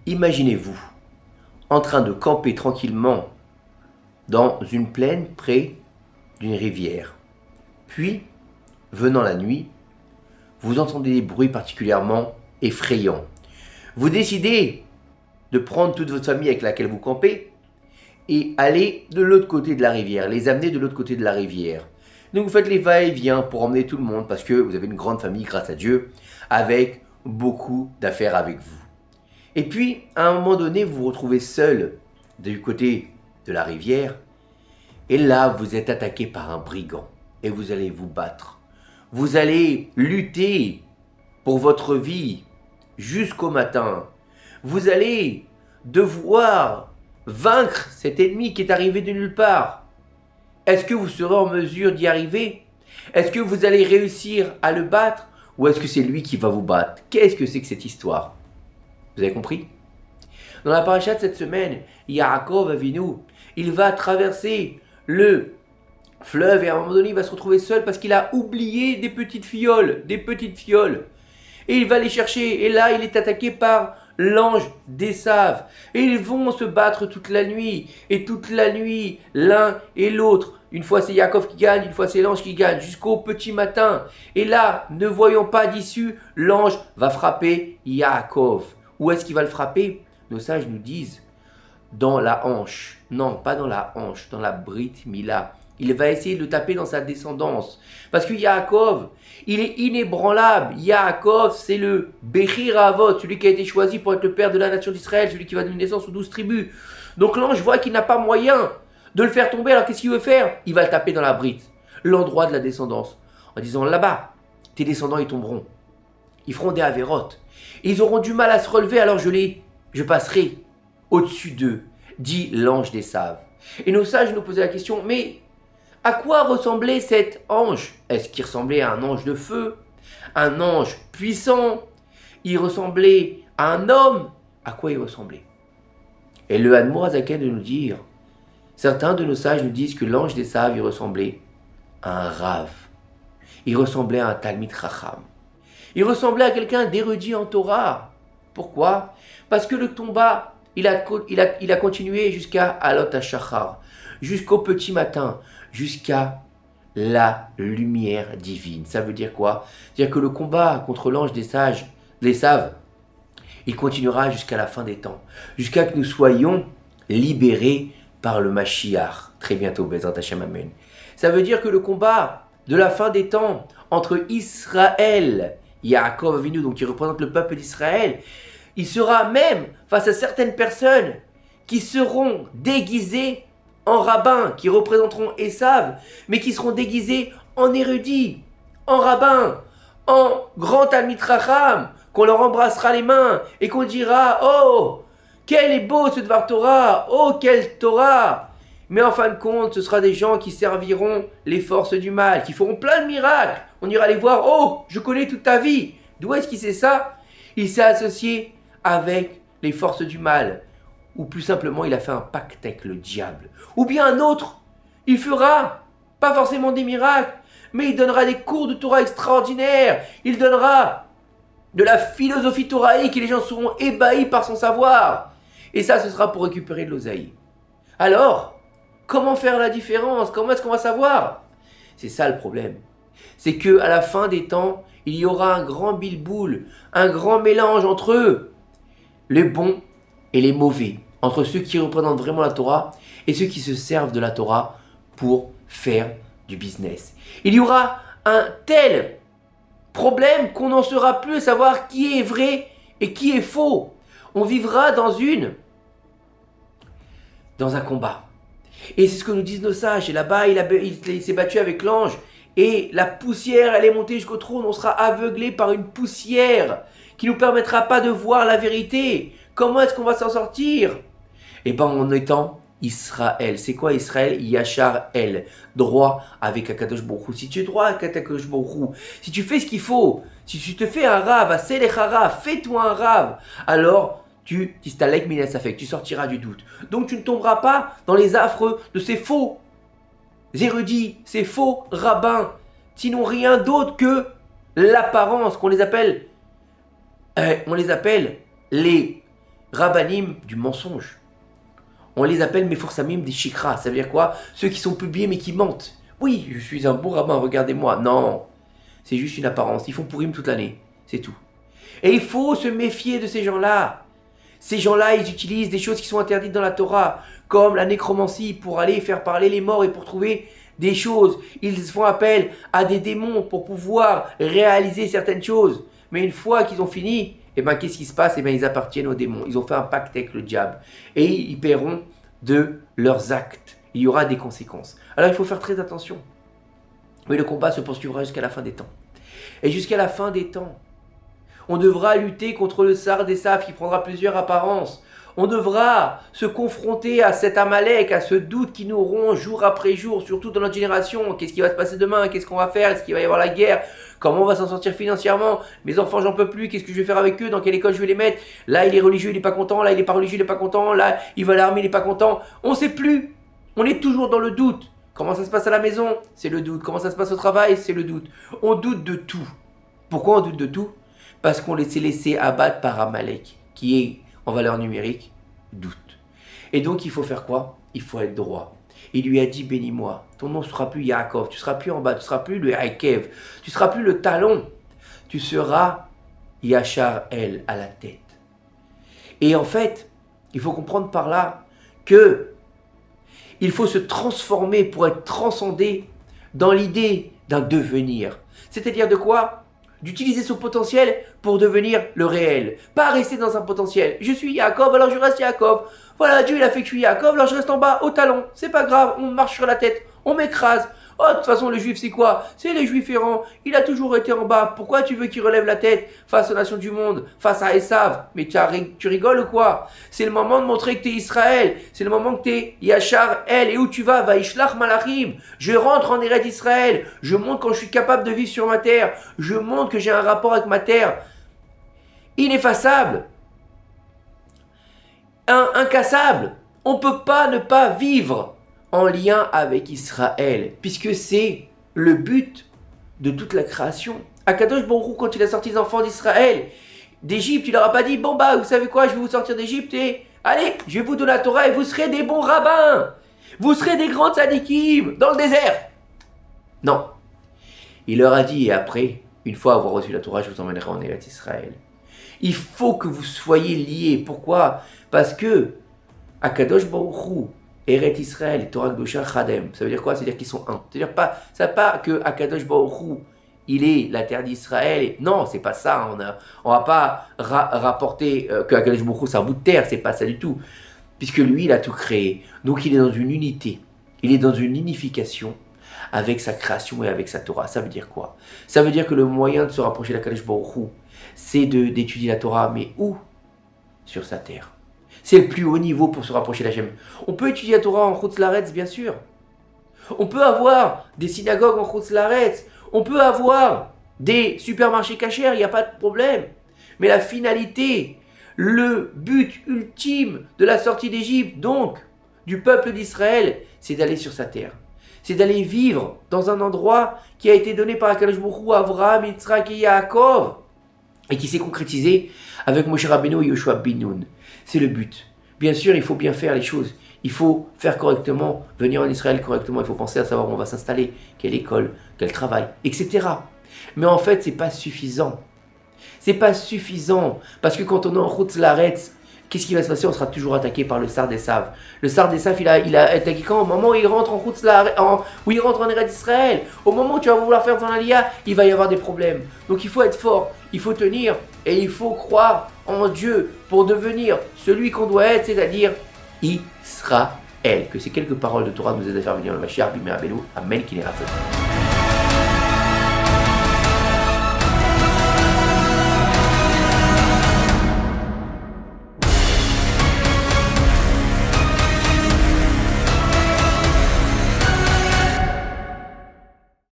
Imaginez-vous en train de camper tranquillement dans une plaine près d'une rivière. Puis, venant la nuit, vous entendez des bruits particulièrement effrayants. Vous décidez de prendre toute votre famille avec laquelle vous campez et aller de l'autre côté de la rivière, les amener de l'autre côté de la rivière. Donc vous faites les va-et-vient pour emmener tout le monde parce que vous avez une grande famille, grâce à Dieu, avec beaucoup d'affaires avec vous. Et puis, à un moment donné, vous vous retrouvez seul du côté de la rivière et là, vous êtes attaqué par un brigand et vous allez vous battre. Vous allez lutter pour votre vie jusqu'au matin. Vous allez devoir vaincre cet ennemi qui est arrivé de nulle part. Est-ce que vous serez en mesure d'y arriver? Est-ce que vous allez réussir à le battre? Ou est-ce que c'est lui qui va vous battre? Qu'est-ce que c'est que cette histoire? Vous avez compris? Dans la paracha de cette semaine, Yaakov Avinu, il va traverser le fleuve et à un moment donné, il va se retrouver seul parce qu'il a oublié des petites fioles. Et il va les chercher et là, il est attaqué par l'ange d'Esav. Et ils vont se battre toute la nuit. Et toute la nuit, l'un et l'autre. Une fois c'est Yaakov qui gagne, une fois c'est l'ange qui gagne, jusqu'au petit matin. Et là, ne voyant pas d'issue, l'ange va frapper Yaakov. Où est-ce qu'il va le frapper? Nos sages nous disent dans la hanche. Non, pas dans la hanche, dans la Brit Mila. Il va essayer de le taper dans sa descendance. Parce que Yaakov, il est inébranlable. Yaakov, c'est le Bechir Avot, celui qui a été choisi pour être le père de la nation d'Israël, celui qui va donner naissance aux 12 tribus. Donc l'ange voit qu'il n'a pas moyen de le faire tomber. Alors qu'est-ce qu'il veut faire? Il va le taper dans la Brit, l'endroit de la descendance. En disant, là-bas, tes descendants, ils tomberont. Ils feront des avérotes. Ils auront du mal à se relever, alors je passerai au-dessus d'eux, dit l'ange d'Esav. Et nos sages nous posaient la question, mais à quoi ressemblait cet ange? Est-ce qu'il ressemblait à un ange de feu? Un ange puissant? Il ressemblait à un homme? À quoi il ressemblait? Et le Hadmour Azaken de nous dire, certains de nos sages nous disent que l'ange d'Esav, il ressemblait à un rave. Il ressemblait à un Talmid Chacham. Il ressemblait à quelqu'un d'érudit en Torah. Pourquoi? Parce que le combat, il a continué jusqu'à Alot HaShachar, jusqu'au petit matin, jusqu'à la lumière divine. Ça veut dire quoi? C'est-à-dire que le combat contre l'ange des sages, les saves, il continuera jusqu'à la fin des temps, jusqu'à que nous soyons libérés par le Mashiach. Très bientôt, Bezrat Hashem, Amen. Ça veut dire que le combat de la fin des temps entre Israël, Yaakov Avinu, donc qui représente le peuple d'Israël, il sera même face à certaines personnes qui seront déguisées en rabbins, qui représenteront Esav, mais qui seront déguisés en érudits, en rabbins, en grand Talmid Chacham, qu'on leur embrassera les mains et qu'on dira « Oh, quel est beau ce Dvar Torah! Oh, quelle Torah !» Mais en fin de compte, ce sera des gens qui serviront les forces du mal, qui feront plein de miracles. On ira les voir « Oh, je connais toute ta vie !» D'où est-ce qu'il sait ça? Il s'est associé avec les forces du mal. Ou plus simplement, il a fait un pacte avec le diable. Ou bien un autre, il fera, pas forcément des miracles, mais il donnera des cours de Torah extraordinaires. Il donnera de la philosophie toraïque et les gens seront ébahis par son savoir. Et ça, ce sera pour récupérer de l'oseille. Alors, comment faire la différence? Comment est-ce qu'on va savoir? C'est ça le problème. C'est que à la fin des temps, il y aura un grand bilboul, un grand mélange entre eux, les bons et les mauvais, entre ceux qui représentent vraiment la Torah et ceux qui se servent de la Torah pour faire du business. Il y aura un tel problème qu'on n'en saura plus savoir qui est vrai et qui est faux. On vivra dans un combat. Et c'est ce que nous disent nos sages. Et là-bas, il s'est battu avec l'ange. Et la poussière, elle est montée jusqu'au trône. On sera aveuglé par une poussière qui ne nous permettra pas de voir la vérité. Comment est-ce qu'on va s'en sortir? Eh bien, en étant Israël. C'est quoi Israël? Yachar El. Droit avec Akadosh Baruch Hu. Si tu es droit avec Akadosh Baruch Hu, si tu fais ce qu'il faut, si tu te fais un rave, à Selechara, fais-toi un rave, alors tu tistalek minas afek, tu sortiras du doute. Donc tu ne tomberas pas dans les affres de ces faux érudits, ces faux rabbins, qui n'ont rien d'autre que l'apparence, qu'on les appelle les rabbanim du mensonge. On les appelle Meforsamim des Shikra. Ça veut dire quoi? Ceux qui sont publiés mais qui mentent. Oui, je suis un bon rabbin, regardez-moi. Non, c'est juste une apparence. Ils font Pourim toute l'année, c'est tout. Et il faut se méfier de ces gens-là. Ces gens-là, ils utilisent des choses qui sont interdites dans la Torah, comme la nécromancie, pour aller faire parler les morts et pour trouver des choses. Ils font appel à des démons pour pouvoir réaliser certaines choses. Mais une fois qu'ils ont fini, eh ben, qu'est-ce qui se passe? Eh ben, ils appartiennent aux démons. Ils ont fait un pacte avec le diable. Et ils paieront de leurs actes. Il y aura des conséquences. Alors il faut faire très attention. Mais le combat se poursuivra jusqu'à la fin des temps. Et jusqu'à la fin des temps, on devra lutter contre le Sar d'Esav qui prendra plusieurs apparences. On devra se confronter à cet Amalek, à ce doute qui nous ronge jour après jour, surtout dans notre génération. Qu'est-ce qui va se passer demain? Qu'est-ce qu'on va faire? Est-ce qu'il va y avoir la guerre? Comment on va s'en sortir financièrement? Mes enfants, j'en peux plus. Qu'est-ce que je vais faire avec eux? Dans quelle école je vais les mettre? Là, il est religieux, il n'est pas content. Là, il n'est pas religieux, il n'est pas content. Là, il va à l'armée, il n'est pas content. On ne sait plus. On est toujours dans le doute. Comment ça se passe à la maison? C'est le doute. Comment ça se passe au travail? C'est le doute. On doute de tout. Pourquoi on doute de tout? Parce qu'on s'est laissé abattre par Amalek, qui est en valeur numérique, doute. Et donc il faut faire quoi? Il faut être droit. Il lui a dit, bénis-moi, ton nom ne sera plus Yaakov, tu ne seras plus en bas, tu ne seras plus le Hakev, tu ne seras plus le talon, tu seras Yachar El à la tête. Et en fait, il faut comprendre par là que il faut se transformer pour être transcendé dans l'idée d'un devenir. C'est-à-dire de quoi? D'utiliser son potentiel pour devenir le réel. Pas rester dans un potentiel. Je suis Yaakov, alors je reste Yaakov. Voilà, Dieu il a fait que je suis Yaakov, alors je reste en bas, au talon. C'est pas grave, on marche sur la tête, on m'écrase. Oh, de toute façon, le juif, c'est quoi? C'est les juifs errants. Il a toujours été en bas. Pourquoi tu veux qu'il relève la tête face aux nations du monde, face à Esav? Mais tu rigoles ou quoi? C'est le moment de montrer que tu es Israël. C'est le moment que tu es Yachar El. Et où tu vas? Vaishlach Malachim. Je rentre en Eretz Israël. Je montre quand je suis capable de vivre sur ma terre. Je montre que j'ai un rapport avec ma terre ineffaçable, incassable. On ne peut pas ne pas vivre en lien avec Israël, puisque c'est le but de toute la création. Akadosh Baruch Hu, quand il a sorti les enfants d'Israël, d'Égypte, il leur a pas dit, bon bah, vous savez quoi, je vais vous sortir d'Égypte et, allez, je vais vous donner la Torah et vous serez des bons rabbins. Vous serez des grands tzadikim dans le désert. Non. Il leur a dit, et après, une fois avoir reçu la Torah, je vous emmènerai en Eretz Israël. Il faut que vous soyez liés. Pourquoi? Parce que Akadosh Baruch Hu, Eretz Israël et Torah Kedusha Chadem. Ça veut dire quoi? C'est-à-dire qu'ils sont un. C'est-à-dire pas, ça pas que Akadosh Baruch Hu, il est la terre d'Israël. Non, c'est pas ça. On va pas rapporter que Akadosh Baruch Hu c'est un bout de terre. C'est pas ça du tout. Puisque lui, il a tout créé. Donc il est dans une unité. Il est dans une unification avec sa création et avec sa Torah. Ça veut dire quoi? Ça veut dire que le moyen de se rapprocher d'Akadosh Baruch Hu, c'est d'étudier la Torah. Mais où? Sur sa terre. C'est le plus haut niveau pour se rapprocher d'Hachem. On peut étudier la Torah en Chutz Laaretz, bien sûr. On peut avoir des synagogues en Chutz Laaretz. On peut avoir des supermarchés cachers, il n'y a pas de problème. Mais la finalité, le but ultime de la sortie d'Égypte, donc du peuple d'Israël, c'est d'aller sur sa terre. C'est d'aller vivre dans un endroit qui a été donné par Akadosh Baruch Hu, Avraham, Yitzhak et Yaakov, et qui s'est concrétisé avec Moshe Rabbeinu et Yoshua ben Nun. C'est le but. Bien sûr, il faut bien faire les choses. Il faut faire correctement, venir en Israël correctement. Il faut penser à savoir où on va s'installer, quelle école, quel travail, etc. Mais en fait, c'est pas suffisant. C'est pas suffisant. Parce que quand on est en Chutz Laaretz, qu'est-ce qui va se passer? On sera toujours attaqué par le Sar d'Esav. Le Sar d'Esav, il a attaqué quand? Au moment où il rentre en Chutz Laaretz, où il rentre en Eretz Israël. Au moment où tu vas vouloir faire ton aliyah, il va y avoir des problèmes. Donc il faut être fort, il faut tenir et il faut croire en Dieu pour devenir celui qu'on doit être, c'est-à-dire Israël. Que ces quelques paroles de Torah nous aident à faire venir le Mashiach, Bimei Rabbeinu. Amen, qu'il est rafet.